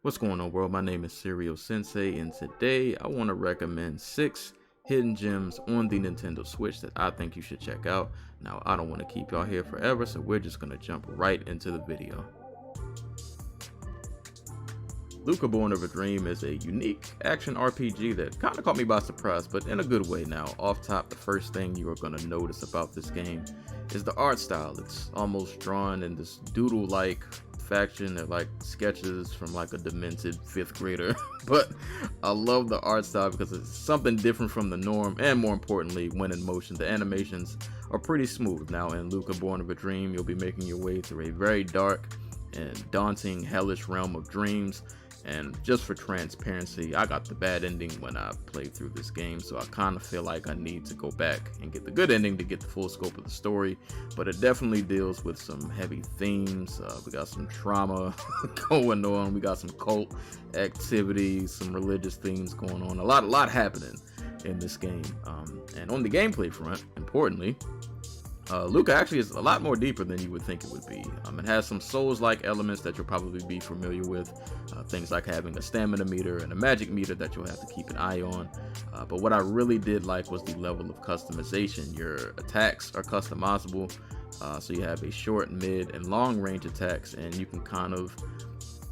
What's going on, world? My name is Serial Sensei, and today I want to recommend 6 hidden gems on the Nintendo Switch that I think you should check out. Now, I don't want to keep y'all here forever, so we're just going to jump right into the video. Lucah Born of a Dream is a unique action RPG that kind of caught me by surprise, but in a good way. Now, off top, the first thing you are going to notice about this game is the art style. It's almost drawn in this doodle-like faction. They're like sketches from like a demented 5th grader. But I love the art style because it's something different from the norm, and more importantly, when in motion, the animations are pretty smooth. Now, in Lucah Born of a Dream, you'll be making your way through a very dark and daunting, hellish realm of dreams. And just for transparency, I got the bad ending when I played through this game, so I kind of feel like I need to go back and get the good ending to get the full scope of the story. But it definitely deals with some heavy themes. We got some trauma going on. We got some cult activity, some religious themes going on. A lot happening in this game. And on the gameplay front, importantly, Lucah actually is a lot more deeper than you would think it would be. It has some Souls-like elements that you'll probably be familiar with. Things like having a stamina meter and a magic meter that you'll have to keep an eye on. But what I really did like was the level of customization. Your attacks are customizable. So you have a short, mid, and long range attacks, and you can kind of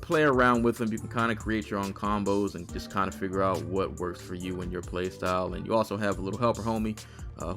play around with them. You can kind of create your own combos and just kind of figure out what works for you and your play style. And you also have a little helper homie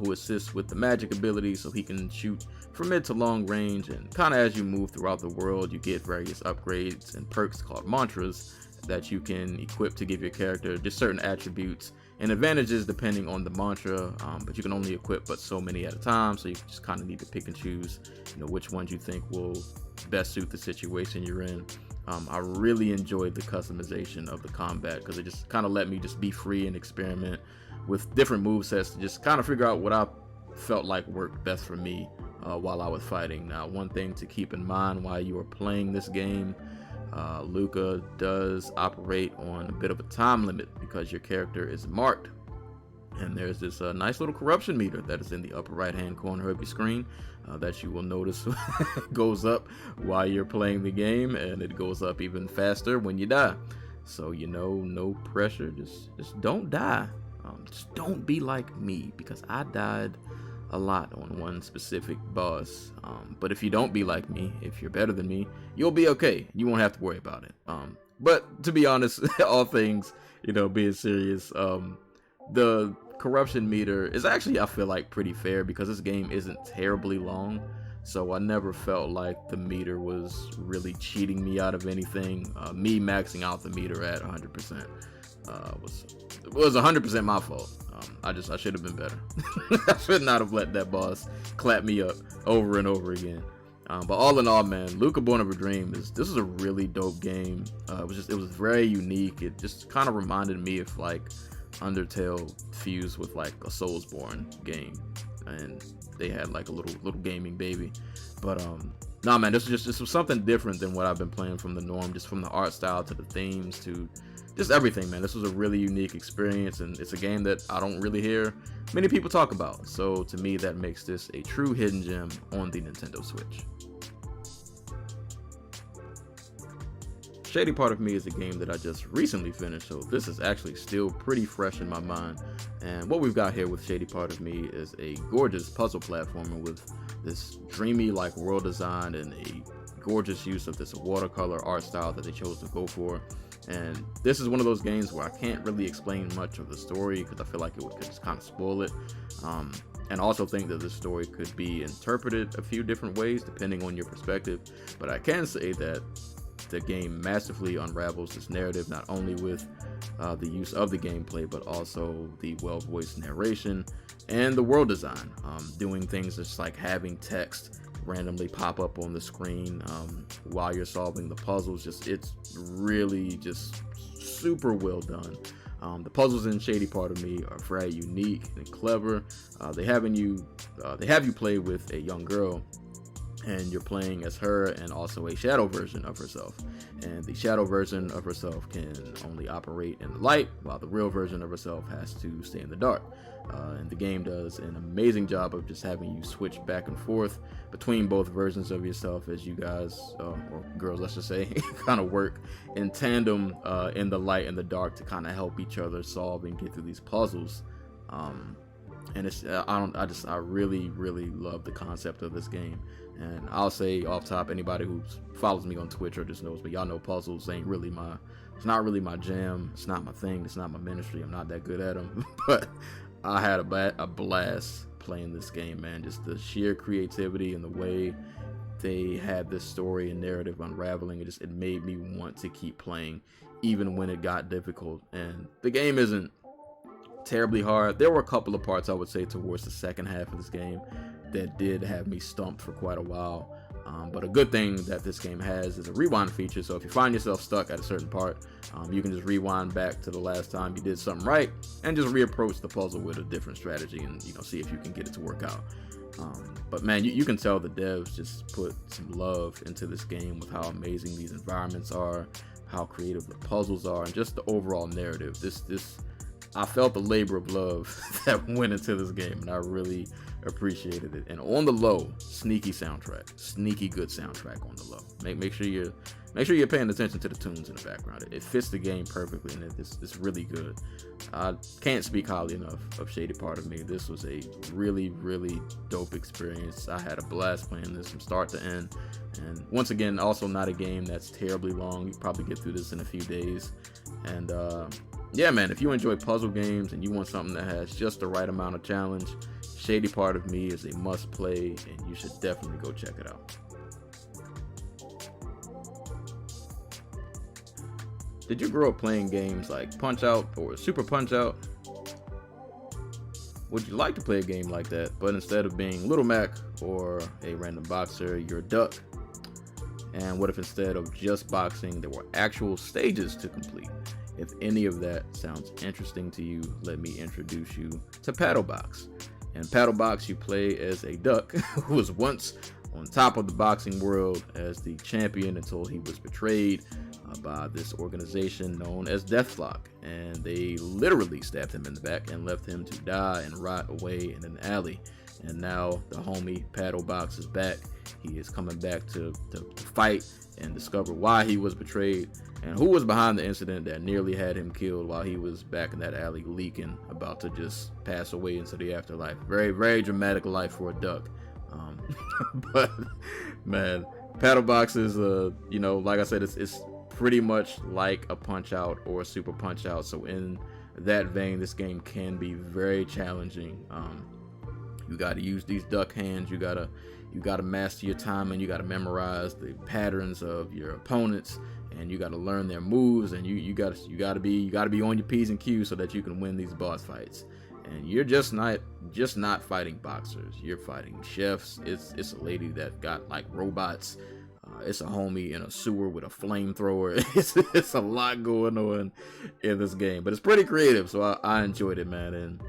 who assists with the magic abilities, so he can shoot from mid to long range. And kind of as you move throughout the world, you get various upgrades and perks called mantras that you can equip to give your character just certain attributes and advantages depending on the mantra, but you can only equip but so many at a time, so you just kind of need to pick and choose, which ones you think will best suit the situation you're in. I really enjoyed the customization of the combat because it just kind of let me just be free and experiment with different movesets to just kind of figure out what I felt like worked best for me while I was fighting. Now, one thing to keep in mind while you are playing this game, Lucah does operate on a bit of a time limit because your character is marked. And there's this nice little corruption meter that is in the upper right hand corner of your screen that you will notice goes up while you're playing the game, and it goes up even faster when you die. So, no pressure, just don't die. Just don't be like me, because I died a lot on one specific boss. But if you don't be like me, if you're better than me, you'll be okay. You won't have to worry about it. But to be honest, all things, being serious, the corruption meter is actually, I feel like, pretty fair because this game isn't terribly long, so I never felt like the meter was really cheating me out of anything. Me maxing out the meter at 100% was 100% my fault. I should have been better. I should not have let that boss clap me up over and over again. But all in all, man, Lucah Born of a Dream this is a really dope game. It was very unique. It just kind of reminded me of like Undertale fused with like a Soulsborne game, and they had like a little gaming baby. But nah, man, this was something different than what I've been playing from the norm, just from the art style to the themes to just everything, man. This was a really unique experience, and it's a game that I don't really hear many people talk about. So to me, that makes this a true hidden gem on the Nintendo Switch. Shady Part of Me is a game that I just recently finished, so this is actually still pretty fresh in my mind. And what we've got here with Shady Part of Me is a gorgeous puzzle platformer with this dreamy like world design and a gorgeous use of this watercolor art style that they chose to go for. And this is one of those games where I can't really explain much of the story because I feel like it could just kind of spoil it. And also think that the story could be interpreted a few different ways depending on your perspective. But I can say that the game masterfully unravels this narrative, not only with the use of the gameplay, but also the well-voiced narration and the world design. Doing things just like having text randomly pop up on the screen while you're solving the puzzles. It's really just super well done. The puzzles in Shady Part of Me are very unique and clever. They have you play with a young girl, and you're playing as her and also a shadow version of herself. And the shadow version of herself can only operate in the light, while the real version of herself has to stay in the dark. And the game does an amazing job of just having you switch back and forth between both versions of yourself as you guys, or girls let's just say, kind of work in tandem in the light and the dark to kind of help each other solve and get through these puzzles. And it's I really love the concept of this game. And I'll say off top, anybody who follows me on Twitch or just knows me, y'all know puzzles ain't really it's not really my jam. It's not my thing. It's not my ministry. I'm not that good at them. But I had a blast playing this game, man. Just the sheer creativity and the way they had this story and narrative unraveling, it made me want to keep playing even when it got difficult. And the game isn't terribly hard. There were a couple of parts I would say towards the second half of this game that did have me stumped for quite a while. But a good thing that this game has is a rewind feature. So if you find yourself stuck at a certain part, you can just rewind back to the last time you did something right and just reapproach the puzzle with a different strategy and see if you can get it to work out. But man, you can tell the devs just put some love into this game with how amazing these environments are, how creative the puzzles are, and just the overall narrative. I felt the labor of love that went into this game, and I really appreciated it. And on the low, sneaky good soundtrack on the low. Make sure you're paying attention to the tunes in the background. It fits the game perfectly, and it's really good. I can't speak highly enough of Shady Part of Me. This was a really dope experience. I had a blast playing this from start to end. And once again, also not a game that's terribly long. You can probably get through this in a few days. And yeah, man, if you enjoy puzzle games and you want something that has just the right amount of challenge, Shady Part of Me is a must play, and you should definitely go check it out. Did you grow up playing games like Punch-Out or Super Punch-Out? Would you like to play a game like that, but instead of being Little Mac or a random boxer, you're a duck? And what if instead of just boxing, there were actual stages to complete? If any of that sounds interesting to you, let me introduce you to Pato Box. In Pato Box, you play as a duck who was once on top of the boxing world as the champion until he was betrayed by this organization known as Deathlock, and they literally stabbed him in the back and left him to die and rot away in an alley. And now the homie Pato Box is back. He is coming back to fight and discover why he was betrayed and who was behind the incident that nearly had him killed while he was back in that alley leaking, about to just pass away into the afterlife. Very dramatic life for a duck. But man, Pato Box is like I said, it's pretty much like a Punch-Out or a Super Punch-Out. So in that vein, this game can be very challenging. You got to use these duck hands. You gotta master your timing. You gotta memorize the patterns of your opponents, and you gotta learn their moves. And you gotta be on your P's and Q's so that you can win these boss fights. And you're just not fighting boxers. You're fighting chefs. It's a lady that got like robots. It's a homie in a sewer with a flamethrower. It's a lot going on in this game, but it's pretty creative. So I enjoyed it, man. And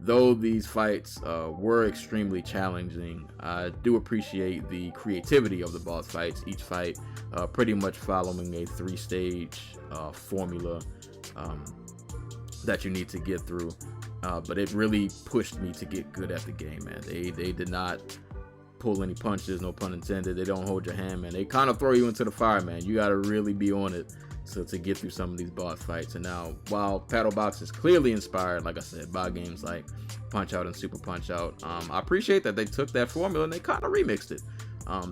though these fights were extremely challenging, I do appreciate the creativity of the boss fights. Each fight pretty much following a 3-stage formula that you need to get through. But it really pushed me to get good at the game, man. They did not pull any punches, no pun intended. They don't hold your hand, man. They kind of throw you into the fire, man. You got to really be on it to get through some of these boss fights. And now, while Pato Box is clearly inspired, like I said, by games like Punch-Out and Super Punch-Out, I appreciate that they took that formula and they kind of remixed it.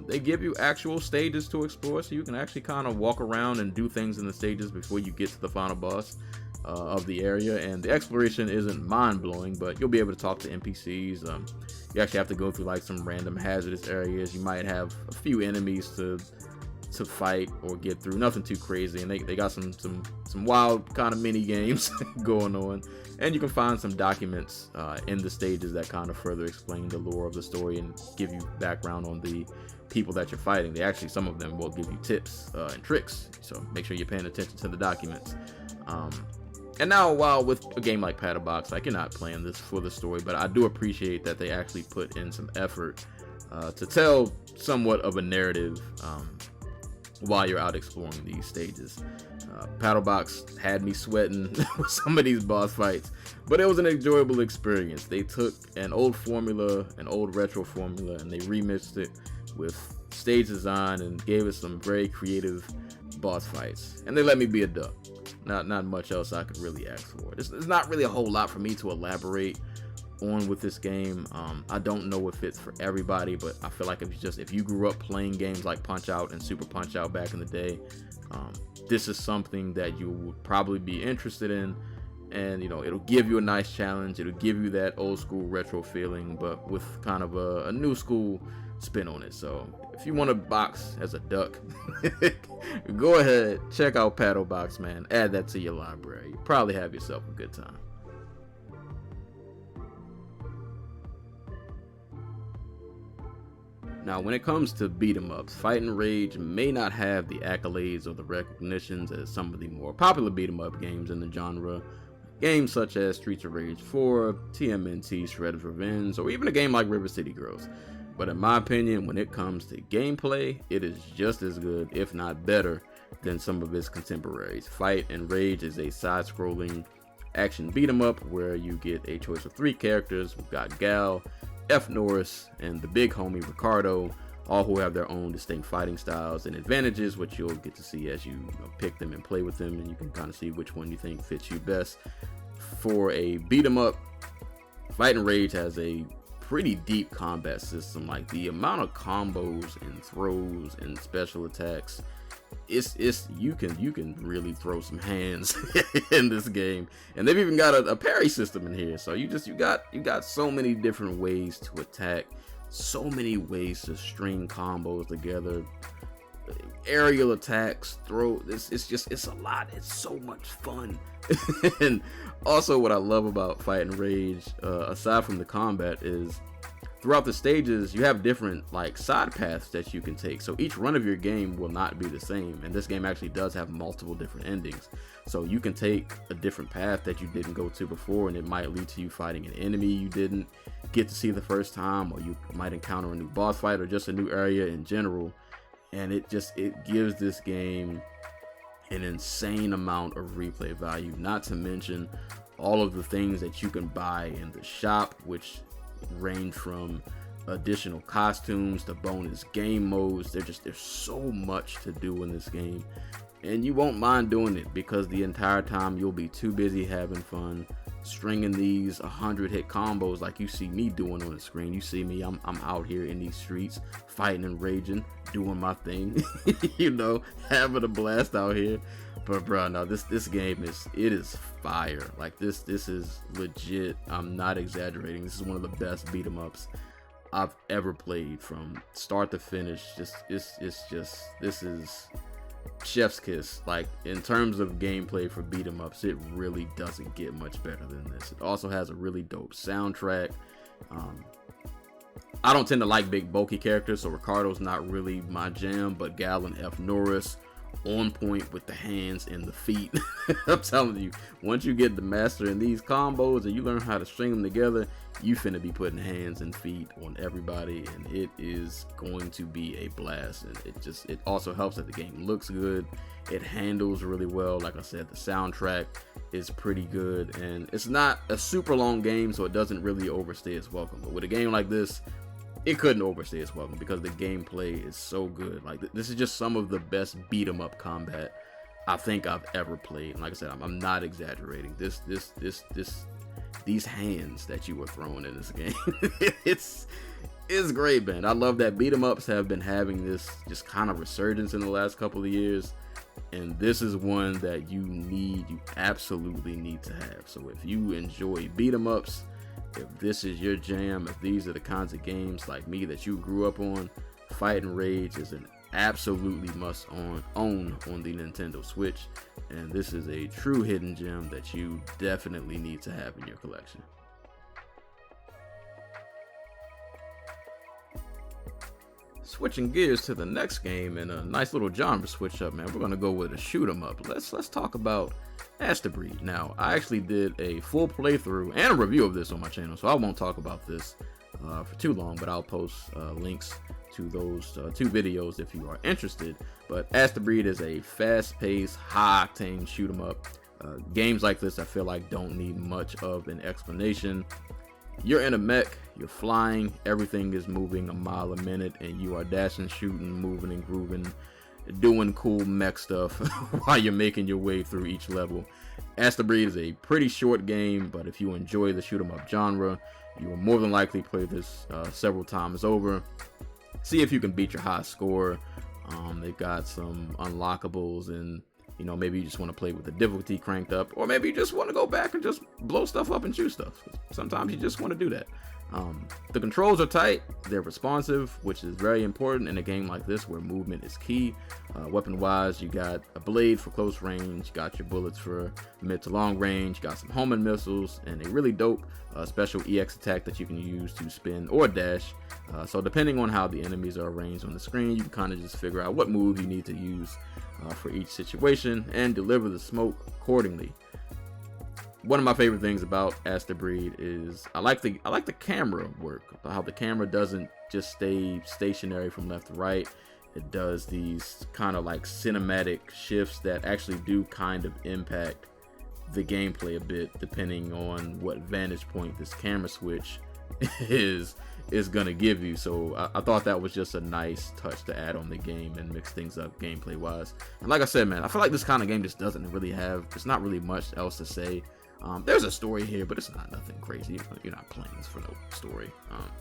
They give you actual stages to explore, so you can actually kind of walk around and do things in the stages before you get to the final boss of the area. And the exploration isn't mind-blowing, but you'll be able to talk to NPCs. You actually have to go through like some random hazardous areas. You might have a few enemies to fight or get through. Nothing too crazy, and they got some wild kind of mini games going on. And you can find some documents in the stages that kind of further explain the lore of the story and give you background on the people that you're fighting. Some of them will give you tips and tricks, so make sure you're paying attention to the documents. And now, while with a game like Pato Box, like, you're not playing this for the story, but I do appreciate that they actually put in some effort to tell somewhat of a narrative while you're out exploring these stages. Pato Box had me sweating with some of these boss fights, but it was an enjoyable experience. They took an old formula, an old retro formula, and they remixed it with stage design and gave it some very creative boss fights. And they let me be a duck. Not much else I could really ask for. There's not really a whole lot for me to elaborate on with this game. I don't know if it's for everybody, but I feel like if you grew up playing games like Punch Out and Super Punch Out back in the day, this is something that you would probably be interested in. And it'll give you a nice challenge. It'll give you that old school retro feeling, but with kind of a new school spin on it. So if you want to box as a duck, go ahead, check out Pato Box, man. Add that to your library. You probably have yourself a good time. Now, when it comes to beat 'em ups, Fight and Rage may not have the accolades or the recognitions as some of the more popular beat 'em up games in the genre. Games such as Streets of Rage 4, TMNT Shredder's Revenge, or even a game like River City Girls. But in my opinion, when it comes to gameplay, it is just as good, if not better, than some of its contemporaries. Fight and Rage is a side-scrolling action beat 'em up where you get a choice of 3 characters. We've got Gal, F. Norris, and the big homie Ricardo, all who have their own distinct fighting styles and advantages, which you'll get to see as you pick them and play with them, and you can kind of see which one you think fits you best. For a beat 'em up, Fight and Rage has a pretty deep combat system. Like, the amount of combos and throws and special attacks, you can really throw some hands in this game. And they've even got a parry system in here, so you got so many different ways to attack, so many ways to string combos together, aerial attacks, it's a lot. It's so much fun. And also, what I love about Fight and Rage, aside from the combat, is throughout the stages, you have different side paths that you can take. So each run of your game will not be the same. And this game actually does have multiple different endings. So you can take a different path that you didn't go to before, and it might lead to you fighting an enemy you didn't get to see the first time, or you might encounter a new boss fight, or just a new area in general. And it gives this game an insane amount of replay value, not to mention all of the things that you can buy in the shop, which range from additional costumes to bonus game modes. There's so much to do in this game, and you won't mind doing it, because the entire time you'll be too busy having fun stringing these 100-hit combos like you see me doing on the screen. You see me, I'm out here in these streets fighting and raging, doing my thing, having a blast out here. But bro, no, this game is fire. Like, this is legit. I'm not exaggerating. This is one of the best beat 'em ups I've ever played from start to finish. This is chef's kiss. Like, in terms of gameplay for beat 'em ups, it really doesn't get much better than this. It also has a really dope soundtrack. I don't tend to like big bulky characters, so Ricardo's not really my jam, but Gal and F. Norris, on point with the hands and the feet. I'm telling you, once you get the master in these combos and you learn how to string them together, you finna be putting hands and feet on everybody, and it is going to be a blast. And it also helps that the game looks good, it handles really well. Like I said, the soundtrack is pretty good, and it's not a super long game, so it doesn't really overstay its welcome. But with a game like this, it couldn't overstay its welcome, because the gameplay is so good. Like, this is just some of the best beat 'em up combat I think I've ever played. And like I said, I'm not exaggerating. These hands that you were throwing in this game, it's great, man. I love that beat 'em ups have been having this just kind of resurgence in the last couple of years, and this is one that you absolutely need to have. So if you enjoy beat 'em ups, if this is your jam, if these are the kinds of games like me that you grew up on, Fight and Rage is an absolutely must own on the Nintendo Switch, and this is a true hidden gem that you definitely need to have in your collection. Switching gears to the next game, and a nice little genre switch up, man. We're gonna go with a shoot 'em up. Let's talk about Astebreed. Now, I actually did a full playthrough and a review of this on my channel, so I won't talk about this for too long, but I'll post links to those 2 videos if you are interested. But Astebreed is a fast-paced, high-octane shoot 'em up. Games like this I feel like don't need much of an explanation. You're in a mech, you're flying, everything is moving a mile a minute, and you are dashing, shooting, moving, and grooving, doing cool mech stuff while you're making your way through each level. Astebreed is a pretty short game, but if you enjoy the shoot 'em up genre, you will more than likely play this several times over. See if you can beat your high score. They've got some unlockables, and maybe you just want to play with the difficulty cranked up, or maybe you just want to go back and just blow stuff up and shoot stuff. Sometimes you just want to do that. The controls are tight, they're responsive, which is very important in a game like this where movement is key. Weapon wise, you got a blade for close range, you got your bullets for mid to long range, you got some homing missiles, and a really dope special EX attack that you can use to spin or dash. So depending on how the enemies are arranged on the screen, you can kind of just figure out what move you need to use for each situation and deliver the smoke accordingly. One of my favorite things about Astebreed is I like the camera work, how the camera doesn't just stay stationary from left to right. It does these kind of like cinematic shifts that actually do kind of impact the gameplay a bit, depending on what vantage point this camera switch is gonna give you. So I thought that was just a nice touch to add on the game and mix things up gameplay wise. And like I said, man, I feel like this kind of game just doesn't really there's not really much else to say. There's a story here, but it's not nothing crazy. You're not playing this for no story.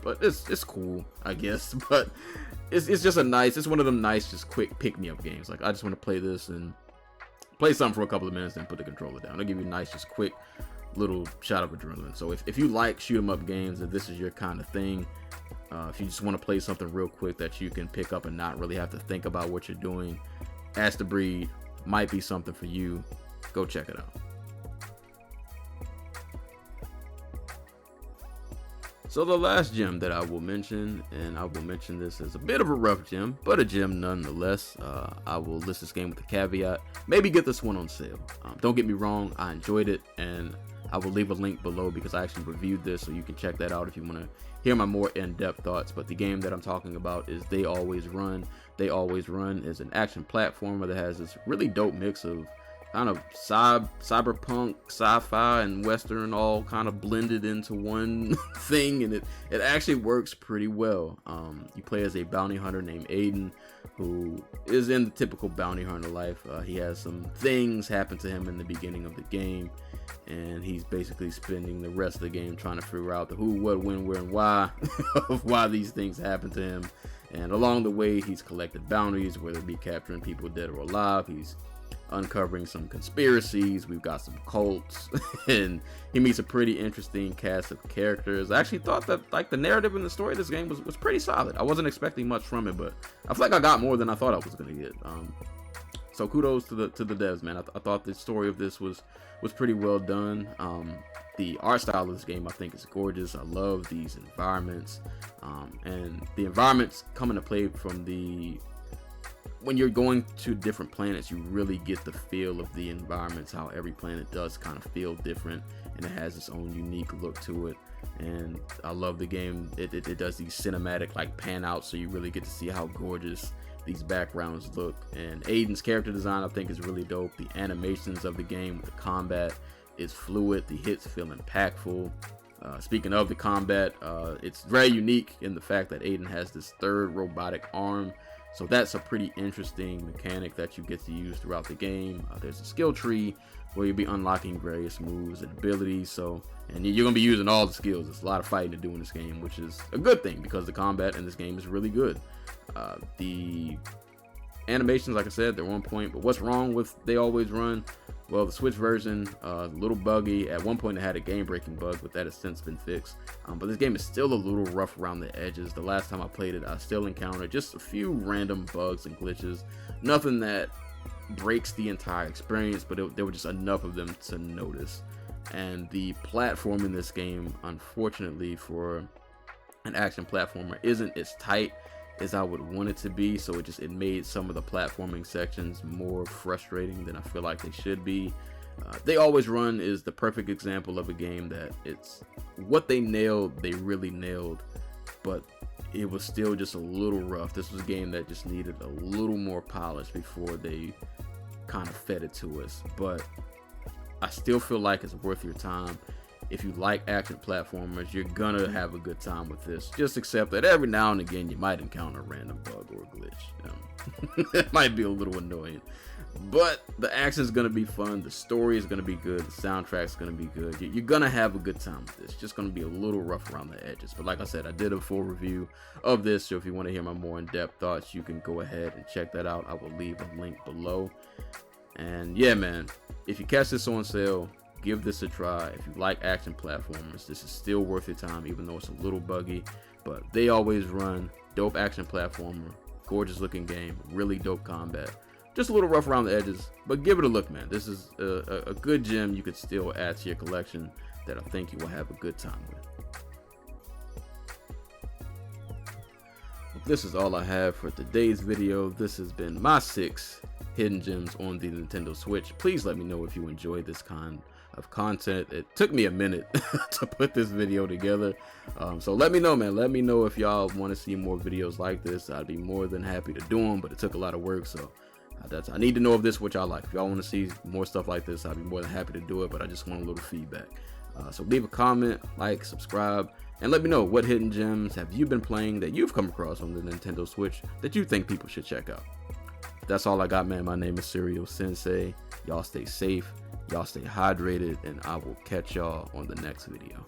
But it's cool, I guess. But it's just it's one of them nice, just quick pick-me-up games. Like, I just want to play this and play something for a couple of minutes and put the controller down. It'll give you a nice, just quick little shot of adrenaline. So if you like shoot 'em up games, if this is your kind of thing, if you just want to play something real quick that you can pick up and not really have to think about what you're doing, Astebreed might be something for you. Go check it out. So the last gem that I will mention, and I will mention this as a bit of a rough gem, but a gem nonetheless. I will list this game with a caveat. Maybe get this one on sale. Don't get me wrong, I enjoyed it, and I will leave a link below because I actually reviewed this, so you can check that out if you want to hear my more in-depth thoughts. But the game that I'm talking about is They Always Run. They Always Run is an action platformer that has this really dope mix of kind of cyberpunk, sci-fi, and western all kind of blended into one thing, and it actually works pretty well. You play as a bounty hunter named Aiden, who is in the typical bounty hunter life. He has some things happen to him in the beginning of the game, and he's basically spending the rest of the game trying to figure out the who, what, when, where, and why of why these things happen to him. And along the way, he's collected bounties, whether it be capturing people dead or alive. He's uncovering some conspiracies. We've got some cults, and he meets a pretty interesting cast of characters. I actually thought that like the narrative and the story of this game was pretty solid. I wasn't expecting much from it, but I feel like I got more than I thought I was gonna get. So kudos to the devs, man. I thought the story of this was pretty well done. The art style of this game I think is gorgeous. I love these environments, and the environments come into play from when you're going to different planets. You really get the feel of the environments, how every planet does kind of feel different, and it has its own unique look to it. And I love the game. It does these cinematic like pan outs, so you really get to see how gorgeous these backgrounds look. And Aiden's character design I think is really dope. The animations of the game with the combat is fluid. The hits feel impactful. Speaking of the combat, it's very unique in the fact that Aiden has this third robotic arm. So that's a pretty interesting mechanic that you get to use throughout the game. There's a skill tree where you'll be unlocking various moves and abilities. And you're going to be using all the skills. There's a lot of fighting to do in this game, which is a good thing because the combat in this game is really good. The animations, like I said, they're on point. But what's wrong with They Always Run? Well, the Switch version, a little buggy. At one point it had a game-breaking bug, but that has since been fixed. But this game is still a little rough around the edges. The last time I played it, I still encountered just a few random bugs and glitches. Nothing that breaks the entire experience, but there were just enough of them to notice. And the platform in this game, unfortunately for an action platformer, isn't as tight as I would want it to be, so it made some of the platforming sections more frustrating than I feel like they should be. They Always Run is the perfect example of a game that it's what they nailed, they really nailed, but it was still just a little rough. This was a game that just needed a little more polish before they kind of fed it to us. But I still feel like it's worth your time. If you like action platformers, you're gonna have a good time with this. Just accept that every now and again you might encounter a random bug or a glitch. It might be a little annoying, but the action is gonna be fun. The story is gonna be good. The soundtrack's gonna be good. You're gonna have a good time with this. It's just gonna be a little rough around the edges. But like I said, I did a full review of this, so if you want to hear my more in-depth thoughts, you can go ahead and check that out. I will leave a link below. And yeah, man, if you catch this on sale, give this a try. If you like action platformers, this is still worth your time, even though it's a little buggy. But they always run. Dope action platformer, gorgeous looking game, really dope combat. Just a little rough around the edges, but give it a look, man. This is a good gem you could still add to your collection that I think you will have a good time with. This is all I have for today's video. This has been my 6 hidden gems on the Nintendo Switch. Please let me know if you enjoyed this kind of content. It took me a minute to put this video together, so let me know, man. Let me know if y'all want to see more videos like this. I'd be more than happy to do them, but it took a lot of work, so I need to know if this is what y'all like. If y'all want to see more stuff like this, I'd be more than happy to do it, but I just want a little feedback. So leave a comment, like, subscribe, and let me know what hidden gems have you been playing that you've come across on the Nintendo Switch that you think people should check out. That's all I got, man. My name is Serial Sensei. Y'all stay safe, y'all stay hydrated, and I will catch y'all on the next video.